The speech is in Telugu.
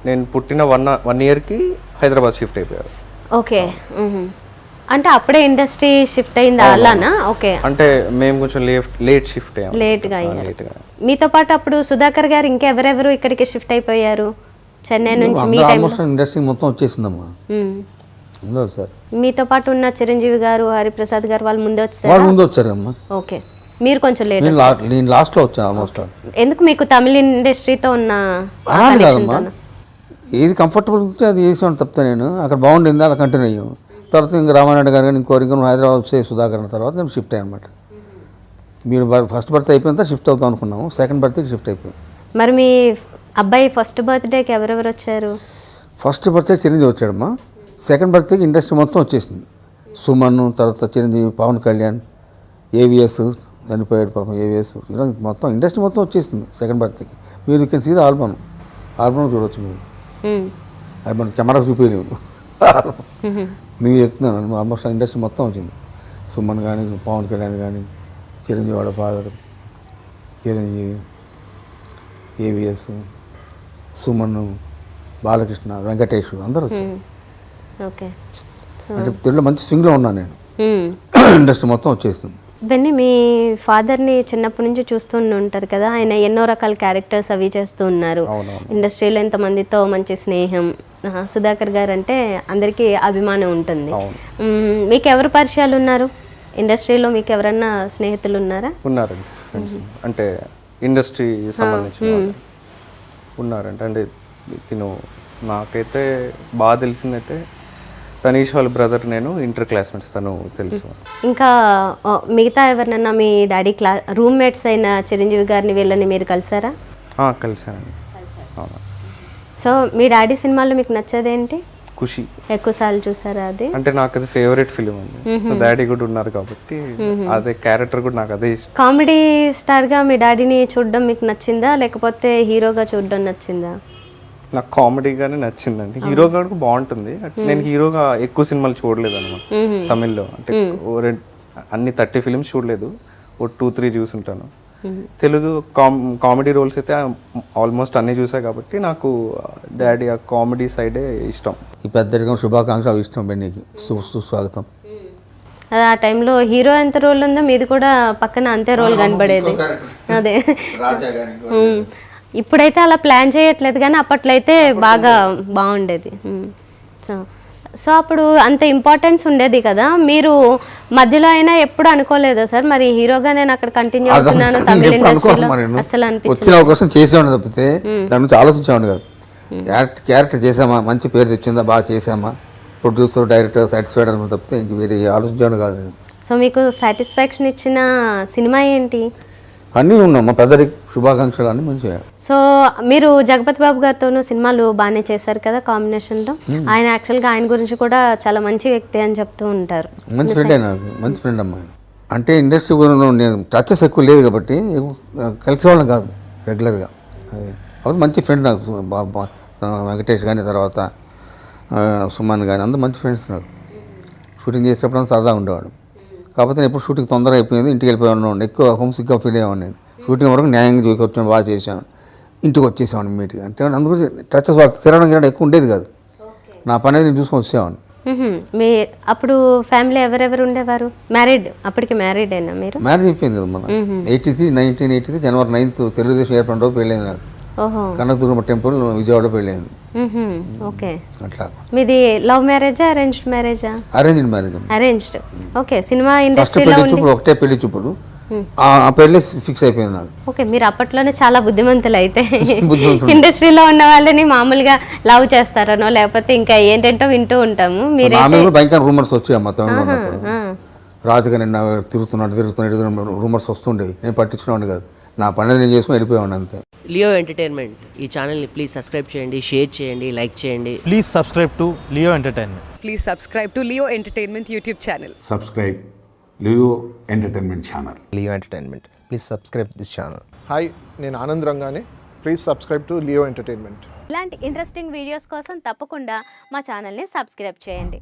నేను పుట్టిన 1 ఇయర్కి హైదరాబాద్ షిఫ్ట్ అయిపోయారు. ఓకే. అంటే అప్పుడే ఇండస్ట్రీ షిఫ్ట్ అయింది అలానా? ఓకే. అంటే మేము కొంచెం లేట్ షిఫ్ట్ అయ్యాం. లేట్గా మీతో పాటు అప్పుడు సుధాకర్ గారు ఇంకెవరెవరు ఇక్కడికి షిఫ్ట్ అయిపోయారు చెన్నై నుంచి? మీ టైంలో ఇండస్ట్రీ మొత్తం వచ్చేసిందమ్మా. సార్ మీతో పాటు ఉన్న చిరంజీవి గారు, హరిప్రసాద్ గారు వాళ్ళు ముందే వచ్చారమ్మా. ఓకే, మీరు కొంచెం లేట్. నేను లాస్ట్లో వచ్చాను ఆల్మోస్ట్. ఎందుకు మీకు తమిళ ఇండస్ట్రీతో ఉన్న కాదమ్మా, ఏది కంఫర్టబుల్ ఉంటే అది చేసాను తప్పితే నేను అక్కడ బాగుండింది అలా కంటిన్యూ అయ్యాము. తర్వాత ఇంకా రామానాయుడు గారు కానీ ఇంకో హైదరాబాద్ వచ్చే సుధాకర్ తర్వాత నేను షిఫ్ట్ అయ్యాను అనమాట. మీరు ఫస్ట్ బర్త్ అయిపోయిన తర్వాత షిఫ్ట్ అవుతాం అనుకున్నాము, సెకండ్ బర్త్కి షిఫ్ట్ అయిపోయాం. మరి మీ అబ్బాయి ఫస్ట్ బర్త్డేకి ఎవరెవరు వచ్చారు? ఫస్ట్ బర్త్డే చిరంజీవి వచ్చాడమ్మా. సెకండ్ బర్త్డేకి ఇండస్ట్రీ మొత్తం వచ్చేసింది. సుమన్, తర్వాత చిరంజీవి, పవన్ కళ్యాణ్, ఏవిఎస్ చనిపోయాడు పాపం, ఏవిఎస్, ఇలా మొత్తం ఇండస్ట్రీ మొత్తం వచ్చేసింది సెకండ్ బర్త్డేకి. మీరు కెన్ సీ ద ఆల్బమ్ చూడవచ్చు మీరు. అది మన కెమెరా చూపించలేము. మీరు చెప్తున్నాను, ఆల్మోస్ట్ ఇండస్ట్రీ మొత్తం వచ్చింది. సుమన్ కానీ, పవన్ కళ్యాణ్ కానీ, చిరంజీవి వాళ్ళ ఫాదర్, చిరంజీవి, ఏవిఎస్, సుమన్, బాలకృష్ణ, వెంకటేష్ అందరూ వచ్చారు. ఓకే. అంటే తెలుగులో మంచి స్వింగ్లో ఉన్నాను నేను. ఇండస్ట్రీ మొత్తం వచ్చేసింది. బెన్నీ, మీ ఫాదర్ని చిన్నప్పటి నుంచి చూస్తూ ఉంటారు కదా, ఆయన ఎన్నో రకాల క్యారెక్టర్స్ అవి చేస్తూ ఉన్నారు. ఇండస్ట్రీలో ఎంతమందితో మంచి స్నేహం. సుధాకర్ గారు అంటే అందరికీ అభిమానం ఉంటుంది. మీకు ఎవరు పరిచయాలు ఉన్నారు ఇండస్ట్రీలో? మీకు ఎవరన్నా స్నేహితులు ఉన్నారా? ఉన్నారండి, అంటే ఇండస్ట్రీ సంబంధించిన ఉన్నారంటే. అంటే తిను నాకైతే బాగా తెలిసిందైతే తనీష్ వాళ్ళ బ్రదర్, నేను ఇంటర్ క్లాస్మేట్స్, తను తెలుసు. ఇంకా మిగతా ఎవరినన్నా మీ డాడీ రూమ్మేట్స్ అయిన చిరంజీవి గారిని వీళ్ళని మీరు కలిసారా? కలిసానండి. సో మీ డాడీ సినిమాల్లో మీకు నచ్చేదేంటి? ఖుషి. ఎక్కువసార్లు చూసారా అది? అంటే నాకు అది ఫేవరెట్ ఫిలిం అండి. డాడీ కూడా ఉన్నారు కాబట్టి అదే క్యారెక్టర్ కూడా నాకు అదే ఇష్టం. కామెడీ స్టార్గా మీ డాడీని చూడడం మీకు నచ్చిందా, లేకపోతే హీరోగా చూడడం నచ్చిందా? నాకు కామెడీగానే నచ్చిందండి. హీరోగా కూడా బాగుంటుంది. నేను హీరోగా ఎక్కువ సినిమాలు చూడలేదు అనమాట తమిళ్లో. అంటే అన్ని 30 ఫిలిమ్స్ చూడలేదు, ఓ 2-3 చూసుంటాను. తెలుగు కామెడీ రోల్స్ అయితే ఆల్మోస్ట్ అన్నీ చూసా కాబట్టి నాకు డాడీ ఆ కామెడీ సైడే ఇష్టం. ఈ పెద్దరికం శుభాకాంక్షలు ఇష్టం బెన్నీకి. సుస్వాగతం. ఆ టైంలో హీరో ఎంత రోల్ ఉందో మీది కూడా పక్కన అంతే రోల్ కనబడేది. అదే ఇప్పుడైతే అలా ప్లాన్ చేయట్లేదు, కానీ అప్పట్లో అయితే బాగా బాగుండేది. సో అప్పుడు అంత ఇంపార్టెన్స్ ఉండేది కదా. మీరు మధ్యలో అయినా ఎప్పుడు అనుకోలేదా సార్, మరి హీరోగా నేను అక్కడ కంటిన్యూ అవుతున్నాను తమిళ ఇండస్ట్రీలో? అసలు వచ్చిన అవకాశం చేసేవాడు తప్పితే దాని నుంచి ఆలోచించేవాడు కాదు. క్యారెక్టర్ చేసామా, మంచి పేరు తెచ్చిందా, బాగా చేసామా, ప్రొడ్యూసర్, డైరెక్టర్ సాటిస్ఫైడ్ అని తప్పితే ఇంక వేరే ఆలోచించేవాడు కాదు. సో మీకు సాటిస్ఫాక్షన్ ఇచ్చిన సినిమా ఏంటి? అన్నీ ఉన్నాం, మా పెద్దరికి శుభాకాంక్షలు అన్నీ మంచిగా. సో మీరు జగపతి బాబు గారితోనూ సినిమాలు బాగానే చేశారు కదా కాంబినేషన్లో. ఆయన యాక్చువల్గా ఆయన గురించి కూడా చాలా మంచి వ్యక్తి అని చెప్తూ ఉంటారు. మంచి ఫ్రెండే నాకు, మంచి ఫ్రెండ్ అమ్మా. అంటే ఇండస్ట్రీ నేను టచెస్ ఎక్కువ లేదు కాబట్టి కలిసేవాళ్ళం కాదు రెగ్యులర్గా. అది మంచి ఫ్రెండ్ నాకు. వెంకటేష్ కానీ, తర్వాత సుమన్ కానీ, అందరూ మంచి ఫ్రెండ్స్ నాకు. షూటింగ్ చేసేటప్పుడు సరదాగా ఉండేవాడు. కాకపోతే నేను ఎప్పుడు షూటింగ్ తొందరగా అయిపోయింది, ఇంటికి వెళ్ళిపోయాను. ఎక్కువ హోమ్ సిక్గా ఫీల్ అయ్యాను నేను. షూటింగ్ వరకు న్యాయంగా చూసుకొచ్చాను, బాగా చేశాను, ఇంటికి వచ్చేసాను ఇమ్మీడియట్గా. అంటే అందుకు టచెస్ తిరగడం గిరడం ఎక్కువ ఉండేది కాదు. నా పని నేను చూసుకొని వచ్చేవాడిని. మీ అప్పుడు ఫ్యామిలీ ఎవరెవరు ఉండేవారు? మ్యారీడ్? అప్పటికి మ్యారీడ్ అయినా మీరు? మ్యారేజ్ అయిపోయింది కదా మన 1983 జనవరి 9th తెలుగుదేశం ఏర్పడిన రోజు పెళ్ళైంది నాకు. కనకదుర్గమ్మ టెంపుల్ విజయవాడలో పెళ్ళైంది. ఓకే. అట్లా. మీది లవ్ మ్యారేజా, అరేంజ్డ్ మ్యారేజా? Arranged marriage. Arranged. Okay. Cinema ఇండస్ట్రీలో ఒకటే పెళ్లి చూపులు, ఆ పెళ్లి ఫిక్స్ అయిపోయింది నాకు. ఓకే, మీరు అప్పట్లోనే చాలా బుద్ధిమంతులు అయితే. ఇండస్ట్రీలో ఉన్న వాళ్ళని మామూలుగా లవ్ చేస్తారనో లేకపోతే ఇంకా ఏంటంటో వింటూ ఉంటాము. మీరు భయంకర రూమర్స్ వచ్చాయి అమ్మ తమిళ. రాజుగా నిన్న తిరుగుతున్నాడు రూమర్స్ వస్తుండేవి. నేను పట్టించుకున్నాను కాదు, నా పని నేను చేసుకుని వెళ్ళిపోయాను అంతే. లియో ఎంటర్టైన్మెంట్ ఈ ఛానల్ని ప్లీజ్ సబ్స్క్రైబ్ చేయండి, షేర్ చేయండి, లైక్ చేయండి. Please subscribe to Leo entertainment. Please subscribe to Leo Entertainment YouTube channel. Subscribe Leo Entertainment channel. Leo Entertainment. Please subscribe this channel. Hi, నేను ఆనంద్ రంగానే. Please subscribe to Leo entertainment. ఇలాంటి ఇంట్రెస్టింగ్ వీడియోస్ కోసం తప్పకుండా మా ఛానల్ని సబ్స్క్రైబ్ చేయండి.